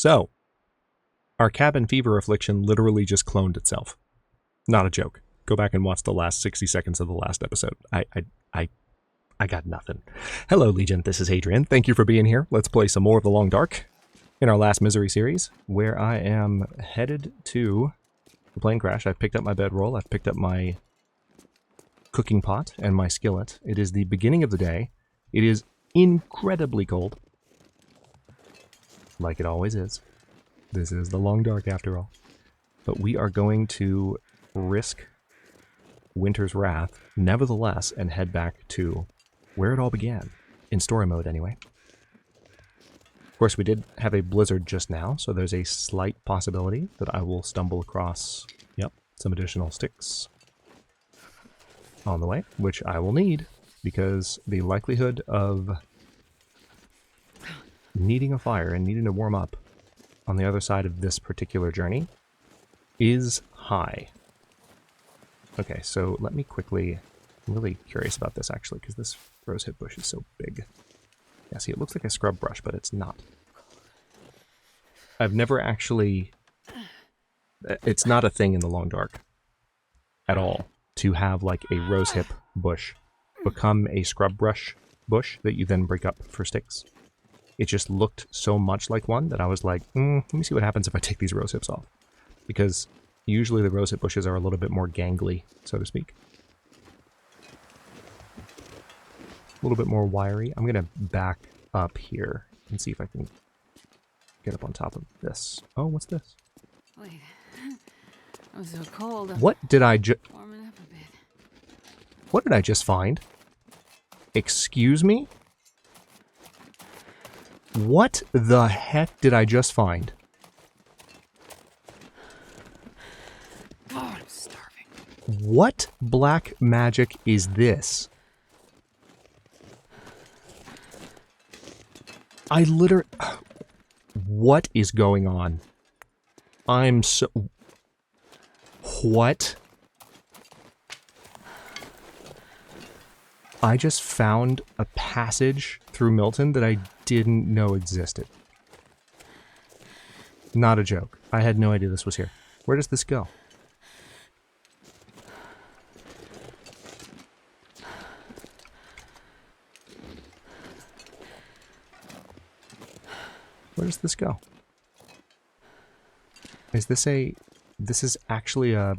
So, our cabin fever affliction literally just cloned itself. Not a joke. Go back and watch the last 60 seconds of the last episode. I got nothing. Hello, Legion. This is Hadrian. Thank you for being here. Let's play some more of The Long Dark in our last Misery series, where I am headed to the plane crash. I've picked up my bedroll. I've picked up my cooking pot and my skillet. It is the beginning of the day. It is incredibly cold. Like it always is. This is The Long Dark after all. But we are going to risk Winter's Wrath, nevertheless, and head back to where it all began. In story mode, anyway. Of course, we did have a blizzard just now, so there's a slight possibility that I will stumble across, some additional sticks on the way, which I will need, because the likelihood of needing a fire and needing to warm up on the other side of this particular journey is high. Okay, so let me quickly... I'm really curious about this, actually, because this rosehip bush is so big. Yeah, see, it looks like a scrub brush, but it's not. I've never actually... It's not a thing in The Long Dark at all to have, like, a rosehip bush become a scrub brush bush that you then break up for sticks. It just looked so much like one that I was like, let me see what happens if I take these rosehips off. Because usually the rosehip bushes are a little bit more gangly, so to speak. A little bit more wiry. I'm going to back up here and see if I can get up on top of this. Oh, what's this? Wait, I'm so cold. What did I just... Warming up a bit. What did I just find? Excuse me? What the heck did I just find? God, I'm starving. What black magic is this? I literally... What is going on? I'm so... What? I just found a passage through Milton that I didn't know existed. Not a joke. I had no idea this was here. Where does this go? Where does this go? Is this a... This is actually a...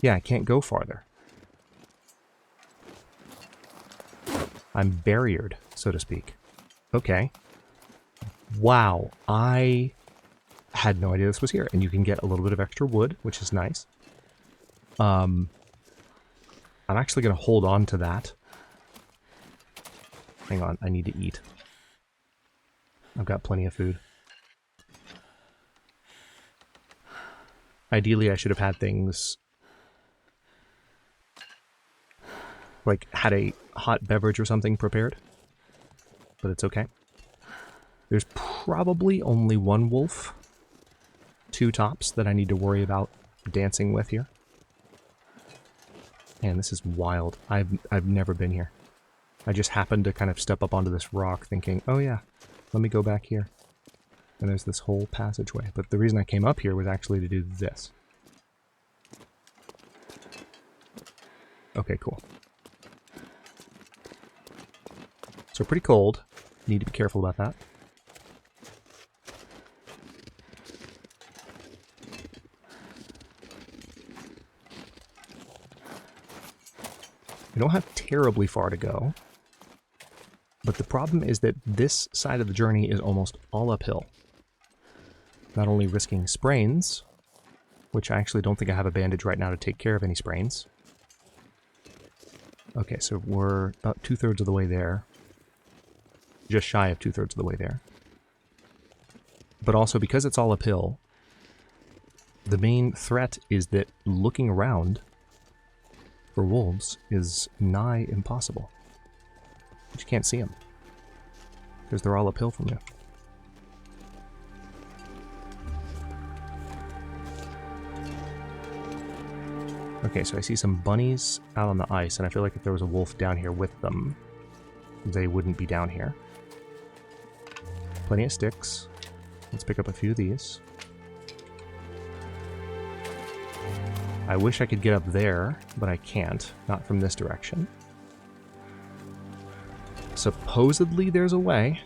Yeah, I can't go farther. I'm barriered, so to speak. Okay. Wow, I had no idea this was here. And you can get a little bit of extra wood, which is nice. I'm actually going to hold on to that. Hang on, I need to eat. I've got plenty of food. Ideally, I should have had things... like, had a hot beverage or something prepared. But it's okay. There's probably only one wolf. 2 tops that I need to worry about dancing with here. Man, this is wild. I've never been here. I just happened to kind of step up onto this rock thinking, oh yeah, let me go back here. And there's this whole passageway. But the reason I came up here was actually to do this. Okay, cool. So pretty cold. Need to be careful about that. We don't have terribly far to go. But the problem is that this side of the journey is almost all uphill. Not only risking sprains, which I actually don't think I have a bandage right now to take care of any sprains. Okay, so we're about 2/3 of the way there. Just shy of 2/3 of the way there. But also, because it's all uphill, the main threat is that looking around for wolves is nigh impossible. You just can't see them. Because they're all uphill from you. Okay, so I see some bunnies out on the ice, and I feel like if there was a wolf down here with them, they wouldn't be down here. Plenty of sticks. Let's pick up a few of these. I wish I could get up there, but I can't. Not from this direction. Supposedly there's a way.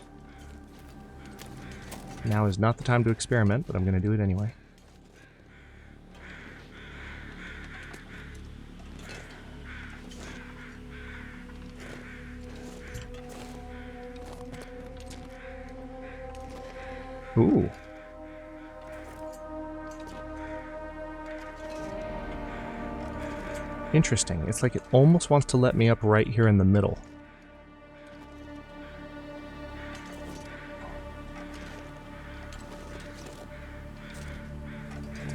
Now is not the time to experiment, but I'm going to do it anyway. Ooh. Interesting. It's like it almost wants to let me up right here in the middle.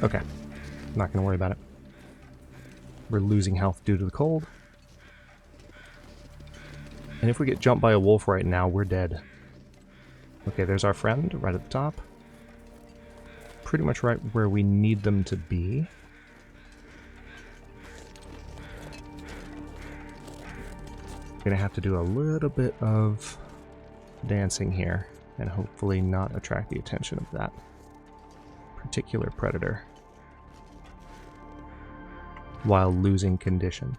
Okay. Not going to worry about it. We're losing health due to the cold. And if we get jumped by a wolf right now, we're dead. Okay, there's our friend right at the top. Pretty much right where we need them to be. Gonna have to do a little bit of dancing here and hopefully not attract the attention of that particular predator while losing condition.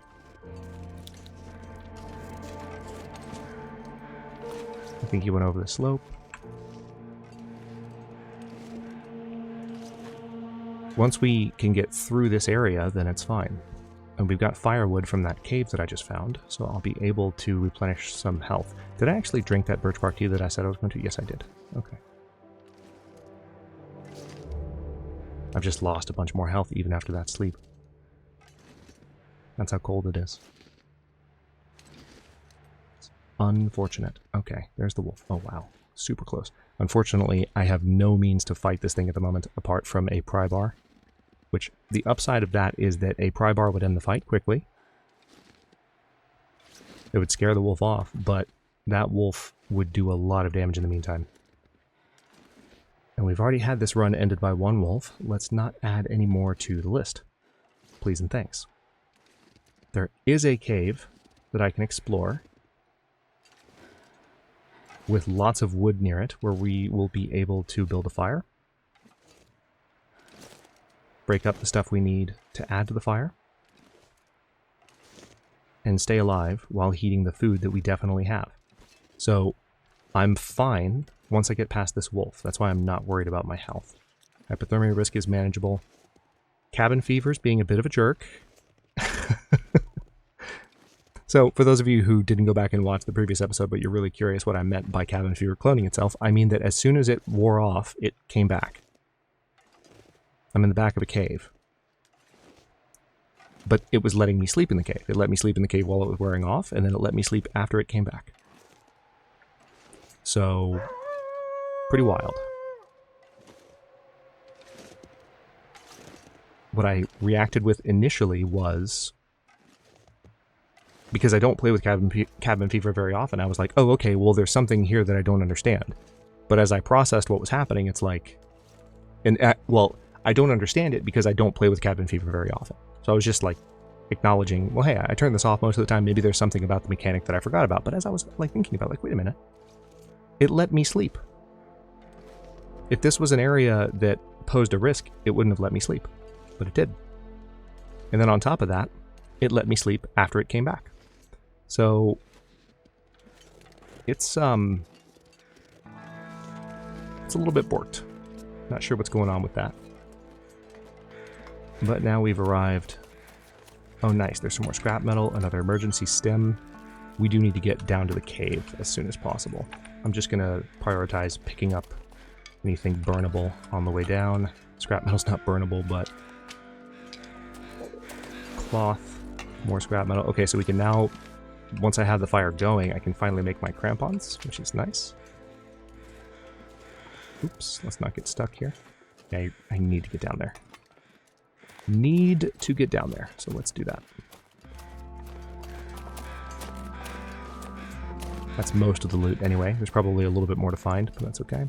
I think he went over the slope. Once we can get through this area, then it's fine. And we've got firewood from that cave that I just found, so I'll be able to replenish some health. Did I actually drink that birch bark tea that I said I was going to? Yes, I did. Okay. I've just lost a bunch more health even after that sleep. That's how cold it is. It's unfortunate. Okay, there's the wolf. Oh, wow. Super close. Unfortunately, I have no means to fight this thing at the moment apart from a pry bar. Which, the upside of that is that a pry bar would end the fight quickly. It would scare the wolf off, but that wolf would do a lot of damage in the meantime. And we've already had this run ended by one wolf. Let's not add any more to the list. Please and thanks. There is a cave that I can explore with lots of wood near it where we will be able to build a fire. Break up the stuff we need to add to the fire, and stay alive while heating the food that we definitely have. So I'm fine once I get past this wolf. That's why I'm not worried about my health. Hypothermia risk is manageable. Cabin fever's being a bit of a jerk. So for those of you who didn't go back and watch the previous episode, but you're really curious what I meant by cabin fever cloning itself, I mean that as soon as it wore off, it came back. I'm in the back of a cave. But it was letting me sleep in the cave. It let me sleep in the cave while it was wearing off, and then it let me sleep after it came back. So, pretty wild. What I reacted with initially was, because I don't play with cabin fever very often, I was like, oh, okay, well, there's something here that I don't understand. But as I processed what was happening, it's like, well, I don't understand it because I don't play with cabin fever very often. So I was just like acknowledging, well, hey, I turn this off most of the time. Maybe there's something about the mechanic that I forgot about. But as I was like thinking about, like, wait a minute, it let me sleep. If this was an area that posed a risk, it wouldn't have let me sleep, but it did. And then on top of that, it let me sleep after it came back. So it's a little bit borked. Not sure what's going on with that. But now we've arrived. Oh, nice. There's some more scrap metal, another emergency stem. We do need to get down to the cave as soon as possible. I'm just going to prioritize picking up anything burnable on the way down. Scrap metal's not burnable, but cloth, more scrap metal. Okay, so we can now, once I have the fire going, I can finally make my crampons, which is nice. Oops, let's not get stuck here. Yeah, I need to get down there. Need to get down there, so let's do that. That's most of the loot anyway. There's probably a little bit more to find, but that's okay.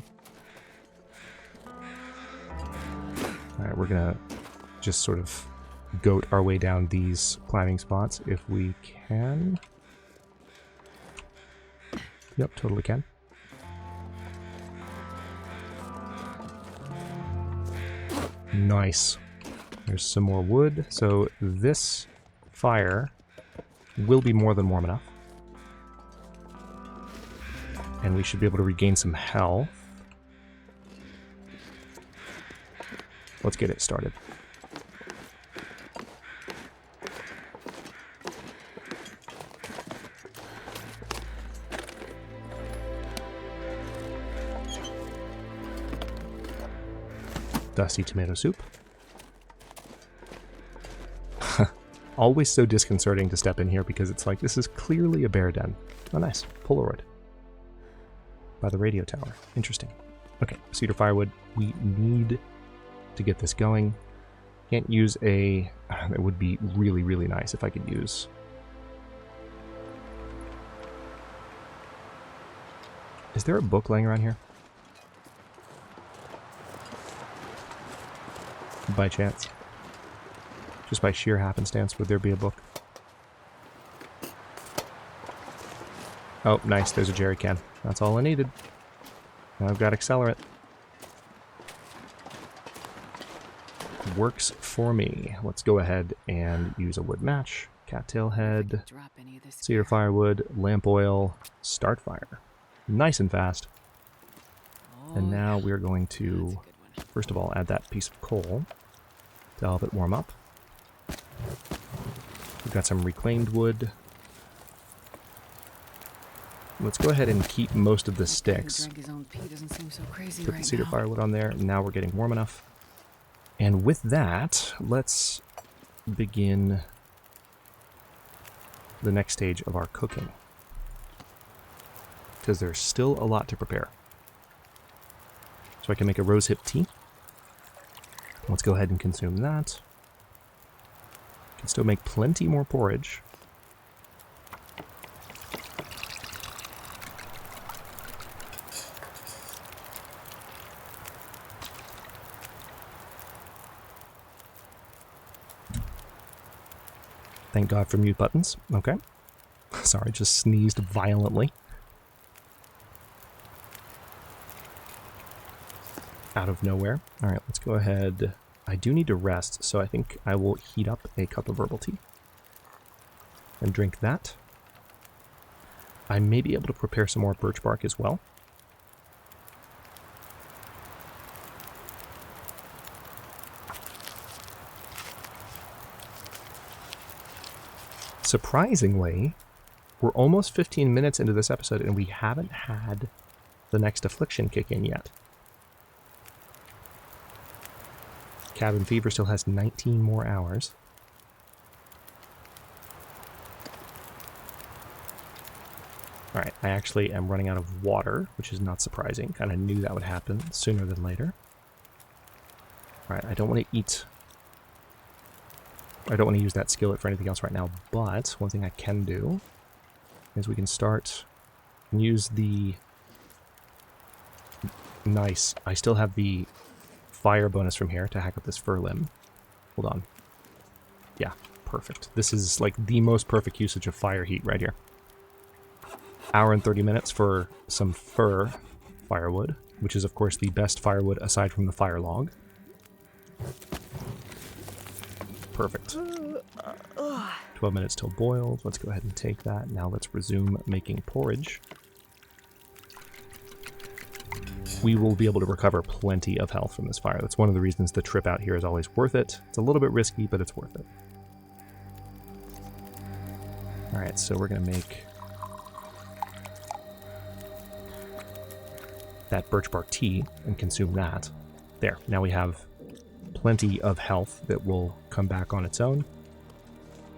Alright, we're gonna just sort of goat our way down these climbing spots if we can. Yep, totally can. Nice. There's some more wood. So this fire will be more than warm enough. And we should be able to regain some health. Let's get it started. Dusty tomato soup. Always so disconcerting to step in here because it's like, this is clearly a bear den. Oh, nice. Polaroid. By the radio tower. Interesting. Okay, cedar firewood. We need to get this going. Can't use a... It would be really, really nice if I could use... Is there a book laying around here? By chance. Just by sheer happenstance, would there be a book? Oh, nice. There's a jerry can. That's all I needed. Now I've got accelerant. Works for me. Let's go ahead and use a wood match. Cattail head. Cedar firewood. Lamp oil. Start fire. Nice and fast. And now we're going to, first of all, add that piece of coal to help it warm up. We've got some reclaimed wood. Let's go ahead and keep most of the sticks. Put the cedar firewood on there. Now we're getting warm enough. And with that, let's begin the next stage of our cooking. Because there's still a lot to prepare. So I can make a rosehip tea. Let's go ahead and consume that. Can still make plenty more porridge. Thank God for mute buttons. Okay. Sorry, just sneezed violently. Out of nowhere. Alright, let's go ahead. I do need to rest, so I think I will heat up a cup of herbal tea. And drink that. I may be able to prepare some more birch bark as well. Surprisingly, we're almost 15 minutes into this episode and we haven't had the next affliction kick in yet. Cabin fever still has 19 more hours. Alright, I actually am running out of water, which is not surprising. Kind of knew that would happen sooner than later. Alright, I don't want to eat... I don't want to use that skillet for anything else right now, but one thing I can do is we can start and use the... Nice. I still have the fire bonus from here to hack up this fir limb. Hold on. Yeah, perfect. This is like the most perfect usage of fire heat right here. Hour and 30 minutes for some fir firewood, which is of course the best firewood aside from the fire log. Perfect. 12 minutes till boiled. Let's go ahead and take that. Now let's resume making porridge. We will be able to recover plenty of health from this fire. That's one of the reasons the trip out here is always worth it. It's a little bit risky, but it's worth it. Alright, so we're going to make that birch bark tea and consume that. There, now we have plenty of health that will come back on its own.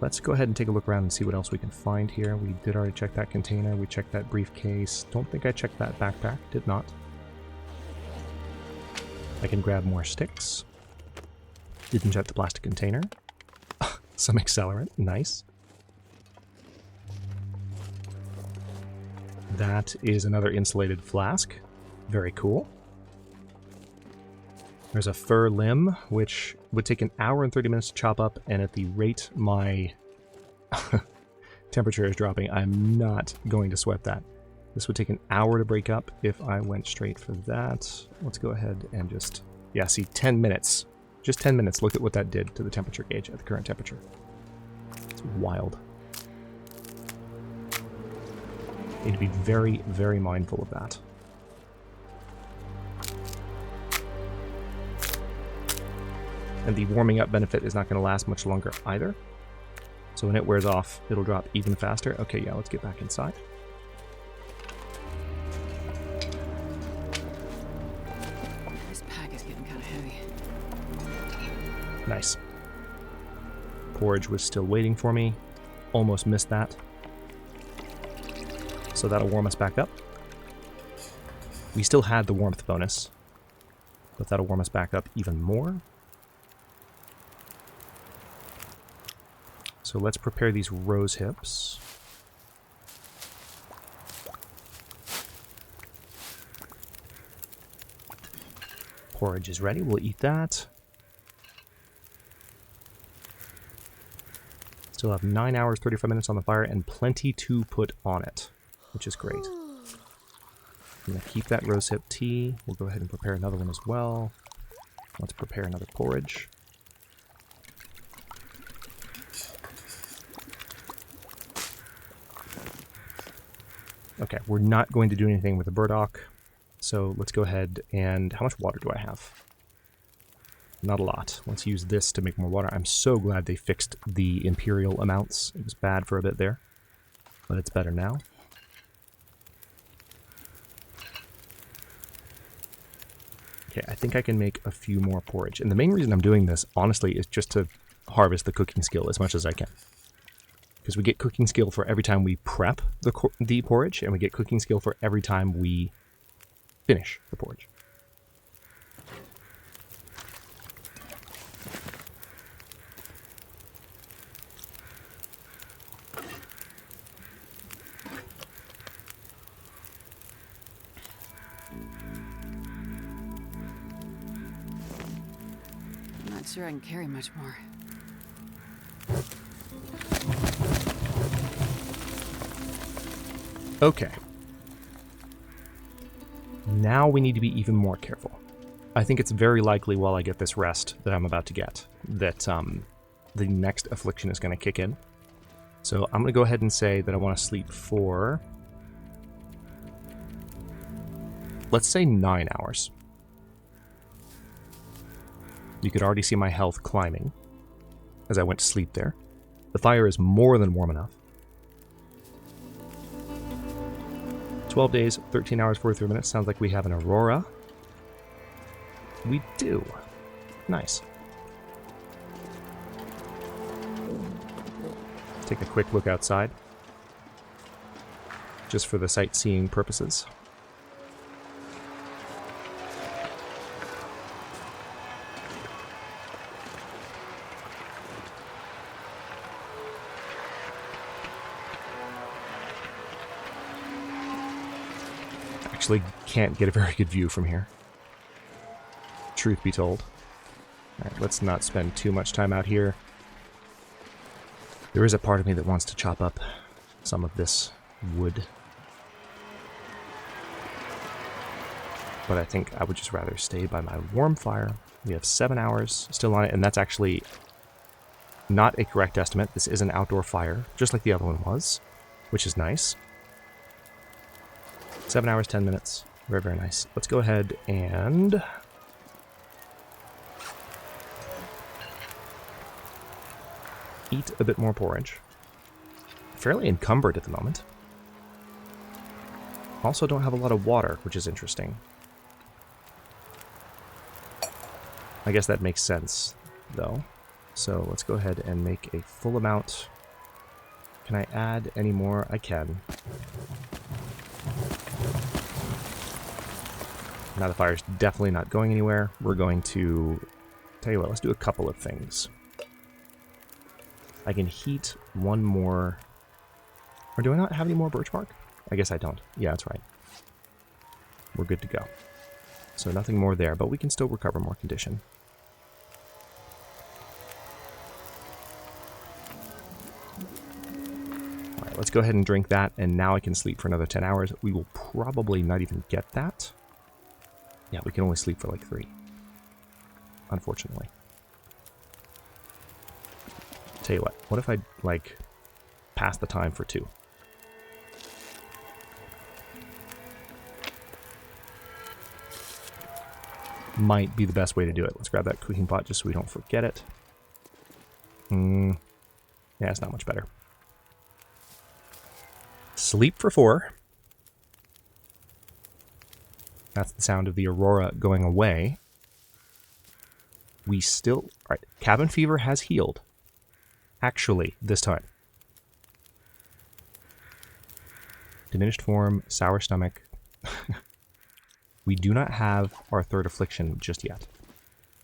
Let's go ahead and take a look around and see what else we can find here. We did already check that container. We checked that briefcase. Don't think I checked that backpack. Did not. I can grab more sticks. Didn't check the plastic container. Some accelerant. Nice. That is another insulated flask. Very cool. There's a fir limb, which would take an hour and 30 minutes to chop up, and at the rate my temperature is dropping, I'm not going to sweat that. This would take an hour to break up if I went straight for that. Let's go ahead and just... Yeah, see, 10 minutes Just 10 minutes. Look at what that did to the temperature gauge at the current temperature. It's wild. Need to be very, very mindful of that. And the warming up benefit is not going to last much longer either. So when it wears off, it'll drop even faster. Okay, yeah, let's get back inside. This pack is getting kind of heavy. Nice. Porridge was still waiting for me. Almost missed that. So that'll warm us back up. We still had the warmth bonus, but that'll warm us back up even more. So let's prepare these rose hips. Porridge is ready. We'll eat that. Still have 9 hours, 35 minutes on the fire, and plenty to put on it, which is great. I'm going to keep that rosehip tea. We'll go ahead and prepare another one as well. Let's prepare another porridge. Okay, we're not going to do anything with the burdock, so let's go ahead and... How much water do I have? Not a lot. Let's use this to make more water. I'm so glad they fixed the imperial amounts. It was bad for a bit there, but it's better now. Okay, I think I can make a few more porridge. And the main reason I'm doing this, honestly, is just to harvest the cooking skill as much as I can. Because we get cooking skill for every time we prep the porridge, and we get cooking skill for every time we finish the porridge. I'm not sure I can carry much more. Okay. Now we need to be even more careful. I think it's very likely while I get this rest that I'm about to get that the next affliction is going to kick in. So I'm going to go ahead and say that I want to sleep for, let's say 9 hours. You could already see my health climbing as I went to sleep there. The fire is more than warm enough. 12 days, 13 hours, 43 minutes. Sounds like we have an aurora. We do. Nice. Take a quick look outside. Just for the sightseeing purposes. Actually can't get a very good view from here, truth be told. Alright, let's not spend too much time out here. There is a part of me that wants to chop up some of this wood, but I think I would just rather stay by my warm fire. We have 7 hours still on it, and that's actually not a correct estimate. This is an outdoor fire, just like the other one was, which is nice. 7 hours, 10 minutes. Very, very nice. Let's go ahead and... eat a bit more porridge. Fairly encumbered at the moment. Also don't have a lot of water, which is interesting. I guess that makes sense, though. So let's go ahead and make a full amount. Can I add any more? I can. Now the fire's definitely not going anywhere. We're going to... Tell you what, let's do a couple of things. I can heat one more... Or do I not have any more birch bark? I guess I don't. Yeah, that's right. We're good to go. So nothing more there, but we can still recover more condition. Alright, let's go ahead and drink that, and now I can sleep for another 10 hours. We will probably not even get that. Yeah, we can only sleep for like 3. Unfortunately. Tell you what if I, like, pass the time for 2? Might be the best way to do it. Let's grab that cooking pot just so we don't forget it. Yeah, it's not much better. Sleep for 4. That's the sound of the aurora going away. We still... Alright, cabin fever has healed. Actually, this time. Diminished form, sour stomach. We do not have our 3rd affliction just yet.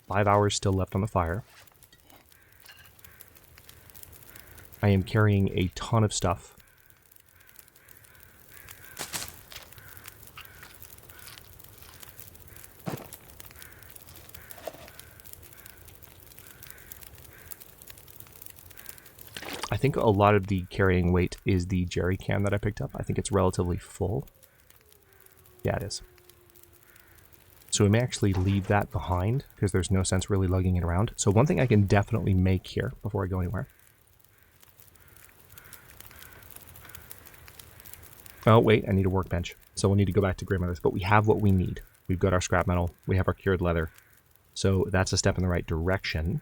5 hours still left on the fire. I am carrying a ton of stuff. I think a lot of the carrying weight is the jerry can that I picked up. I think it's relatively full. Yeah, it is. So we may actually leave that behind because there's no sense really lugging it around. So one thing I can definitely make here before I go anywhere. Oh, wait, I need a workbench. So we'll need to go back to grandmother's, but we have what we need. We've got our scrap metal. We have our cured leather. So that's a step in the right direction.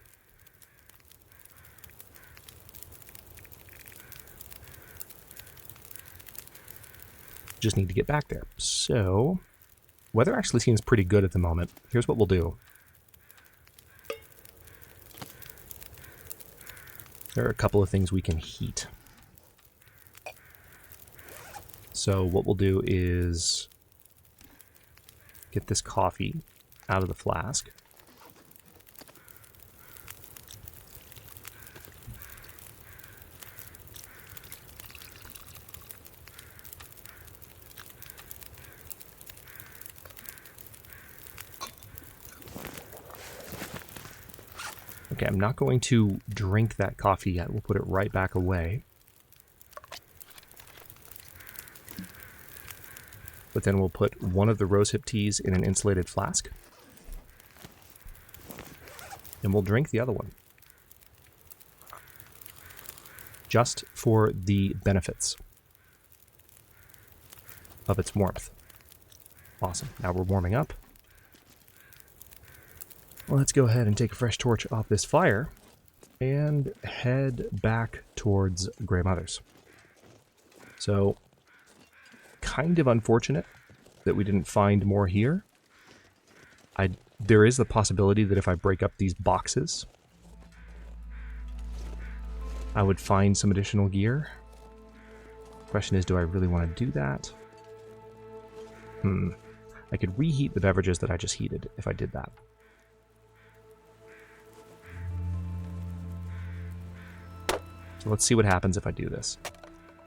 Just need to get back there. So, weather actually seems pretty good at the moment. Here's what we'll do. There are a couple of things we can heat. So what we'll do is get this coffee out of the flask. Okay, I'm not going to drink that coffee yet. We'll put it right back away. But then we'll put one of the rosehip teas in an insulated flask. And we'll drink the other one. Just for the benefits of its warmth. Awesome. Now we're warming up. Let's go ahead and take a fresh torch off this fire and head back towards grandmother's. So, kind of unfortunate that we didn't find more here. There is the possibility that if I break up these boxes, I would find some additional gear. Question is, do I really want to do that? I could reheat the beverages that I just heated if I did that. So let's see what happens if I do this.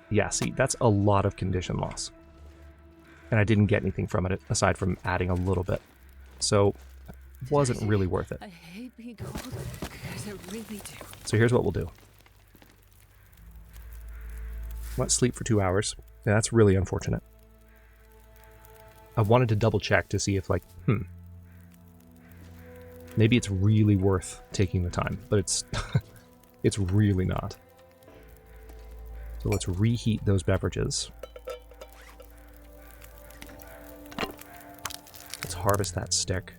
Yeah, see, that's a lot of condition loss. And I didn't get anything from it aside from adding a little bit. So it wasn't really worth it. I hate being cold because I really do. So here's what we'll do. Let's sleep for 2 hours. Yeah, that's really unfortunate. I wanted to double check to see if, like, maybe it's really worth taking the time, but it's it's really not. So let's reheat those beverages. Let's harvest that stick.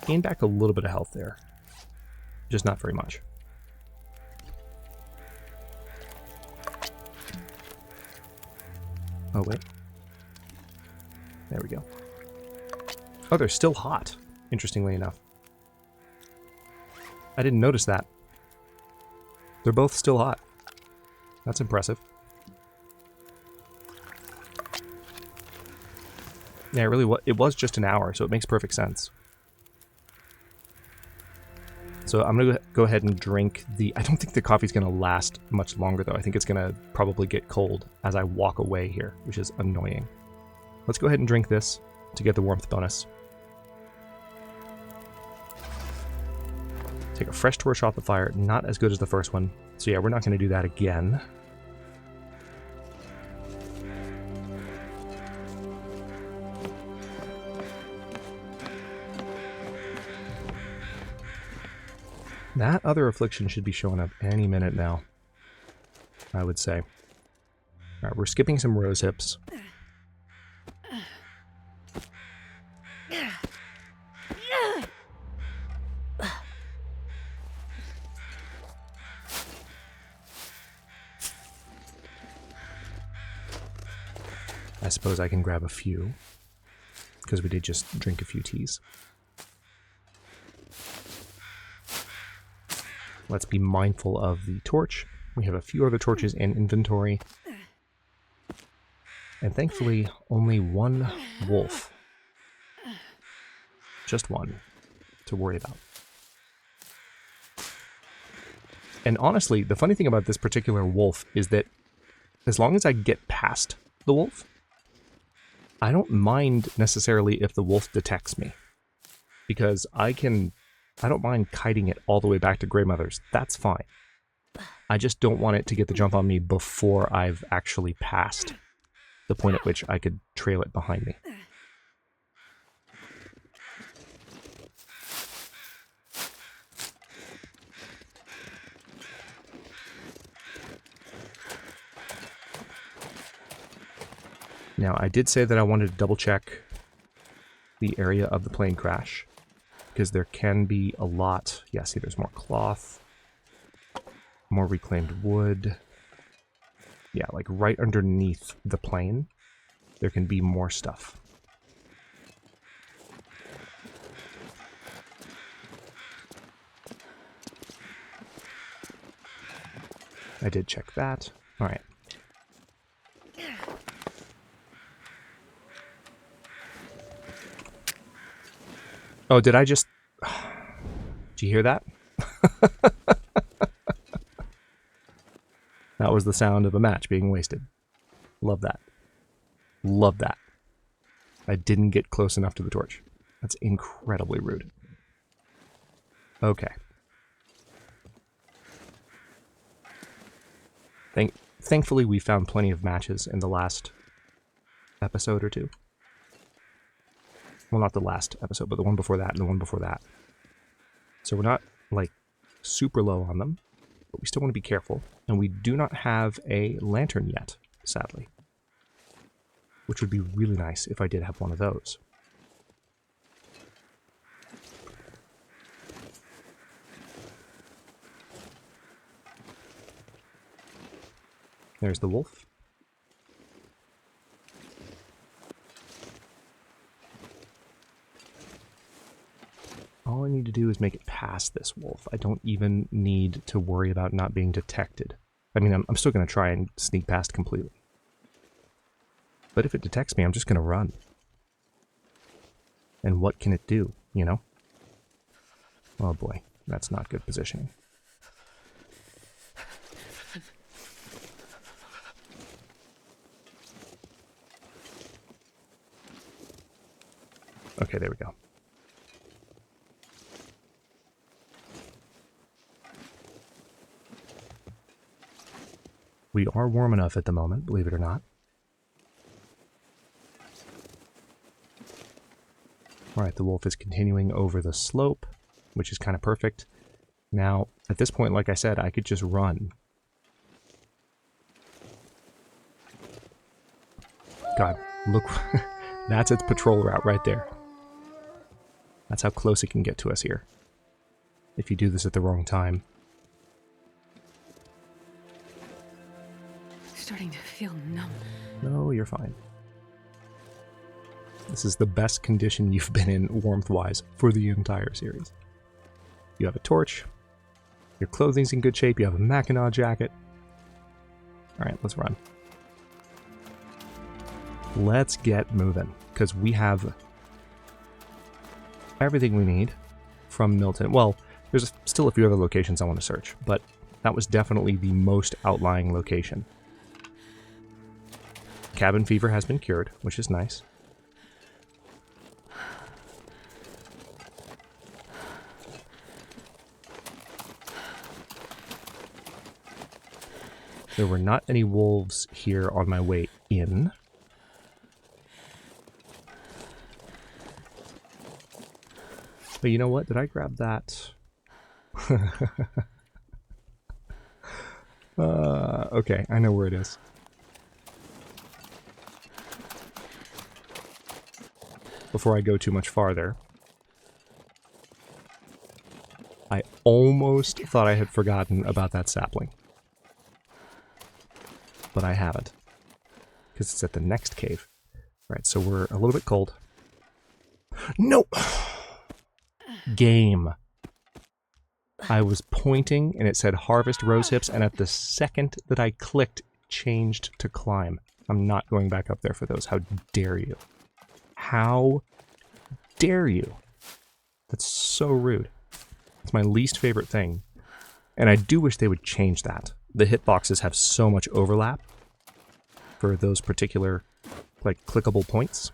Gain back a little bit of health there. Just not very much. Oh, wait. There we go. Oh, they're still hot, interestingly enough. I didn't notice that. They're both still hot. That's impressive. Yeah, it was just an hour, so it makes perfect sense. So I'm going to go ahead and drink the... I don't think the coffee's going to last much longer, though. I think it's going to probably get cold as I walk away here, which is annoying. Let's go ahead and drink this to get the warmth bonus. Take a fresh torch off the fire. Not as good as the first one. So yeah, we're not going to do that again. That other affliction should be showing up any minute now, I would say. Alright, we're skipping some rose hips. I suppose I can grab a few, because we did just drink a few teas. Let's be mindful of the torch. We have a few other torches in inventory. And thankfully, only one wolf. Just one to worry about. And honestly, the funny thing about this particular wolf is that as long as I get past the wolf, I don't mind necessarily if the wolf detects me. Because I don't mind kiting it all the way back to Greymothers. That's fine. I just don't want it to get the jump on me before I've actually passed the point at which I could trail it behind me. Now, I did say that I wanted to double check the area of the plane crash, because there can be a lot. Yeah, see, there's more cloth, more reclaimed wood. Yeah, like right underneath the plane, there can be more stuff. I did check that. All right. Oh, did I just... Did you hear that? That was the sound of a match being wasted. Love that. Love that. I didn't get close enough to the torch. That's incredibly rude. Okay. Thankfully, we found plenty of matches in the last episode or two. Well, not the last episode, but the one before that and the one before that. So we're not, like, super low on them, but we still want to be careful. And we do not have a lantern yet, sadly. Which would be really nice if I did have one of those. There's the wolf. All I need to do is make it past this wolf. I don't even need to worry about not being detected. I mean, I'm still going to try and sneak past completely. But if it detects me, I'm just going to run. And what can it do, you know? Oh boy, that's not good positioning. Okay, there we go. We are warm enough at the moment, believe it or not. Alright, the wolf is continuing over the slope, which is kind of perfect. Now, at this point, like I said, I could just run. God, look, that's its patrol route right there. That's how close it can get to us here. If you do this at the wrong time. Starting to feel numb. No, you're fine. This is the best condition you've been in warmth-wise for the entire series. You have a torch. Your clothing's in good shape. You have a Mackinac jacket. Alright, let's run. Let's get moving, because we have everything we need from Milton. Well, there's still a few other locations I want to search, but that was definitely the most outlying location. Cabin fever has been cured, which is nice. There were not any wolves here on my way in. But you know what? Did I grab that? Okay, I know where it is. Before I go too much farther, I almost thought I had forgotten about that sapling. But I haven't. Because it's at the next cave. Right, so we're a little bit cold. No! Game. I was pointing and it said harvest rose hips, and at the second that I clicked, changed to climb. I'm not going back up there for those. How dare you? How dare you? That's so rude. It's my least favorite thing. And I do wish they would change that. The hitboxes have so much overlap for those particular, like, clickable points.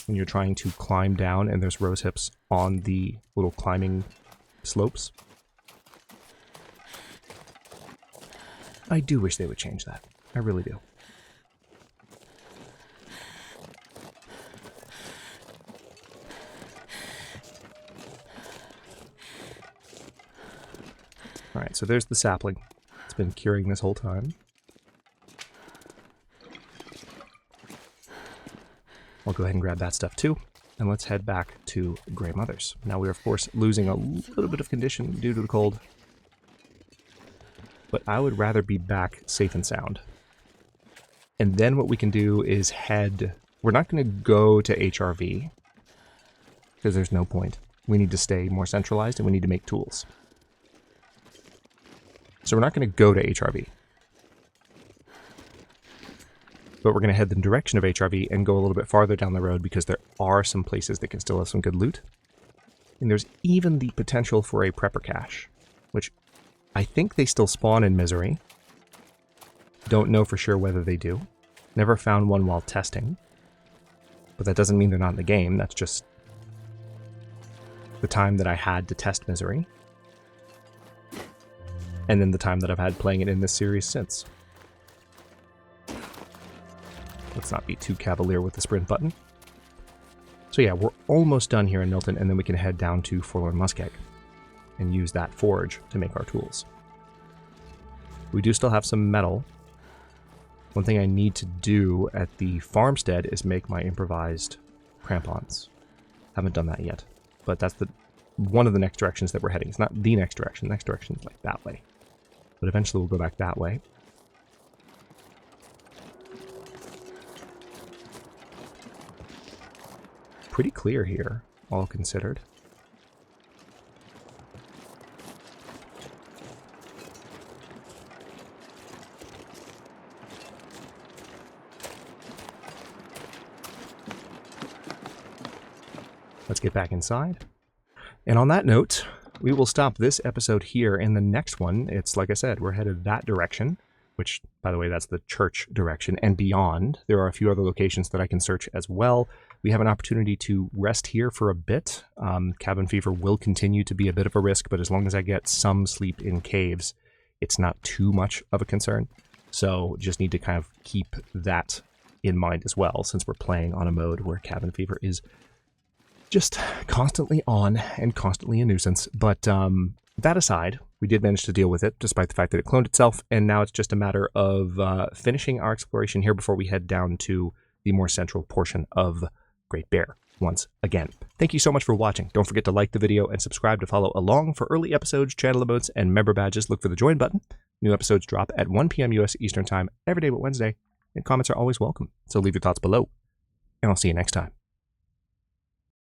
When you're trying to climb down and there's rose hips on the little climbing slopes. I do wish they would change that. I really do. Alright, so there's the sapling. It's been curing this whole time. I'll go ahead and grab that stuff too, and let's head back to Grey Mothers. Now we're of course losing a little bit of condition due to the cold, but I would rather be back safe and sound. And then what we can do is head... We're not going to go to HRV, because there's no point. We need to stay more centralized and we need to make tools. So we're not going to go to HRV. But we're going to head the direction of HRV and go a little bit farther down the road because there are some places that can still have some good loot. And there's even the potential for a prepper cache, which I think they still spawn in Misery. Don't know for sure whether they do. Never found one while testing. But that doesn't mean they're not in the game. That's just the time that I had to test Misery. And then the time that I've had playing it in this series since. Let's not be too cavalier with the sprint button. So yeah, we're almost done here in Milton, and then we can head down to Forlorn Muskeg and use that forge to make our tools. We do still have some metal. One thing I need to do at the farmstead is make my improvised crampons. Haven't done that yet, but that's one of the next directions that we're heading. It's not the next direction. The next direction is like that way. But eventually we'll go back that way. Pretty clear here, all considered. Let's get back inside. And on that note, we will stop this episode here. In the next one, it's like I said, we're headed that direction, which, by the way, that's the church direction, and beyond. There are a few other locations that I can search as well. We have an opportunity to rest here for a bit. Cabin fever will continue to be a bit of a risk, but as long as I get some sleep in caves, it's not too much of a concern. So just need to kind of keep that in mind as well, since we're playing on a mode where cabin fever is just constantly on and constantly a nuisance. But that aside, we did manage to deal with it, despite the fact that it cloned itself, and now it's just a matter of finishing our exploration here before we head down to the more central portion of Great Bear once again. Thank you so much for watching. Don't forget to like the video and subscribe to follow along for early episodes, channel emotes, and member badges. Look for the join button. New episodes drop at 1 p.m. US Eastern Time every day but Wednesday, and comments are always welcome. So leave your thoughts below, and I'll see you next time.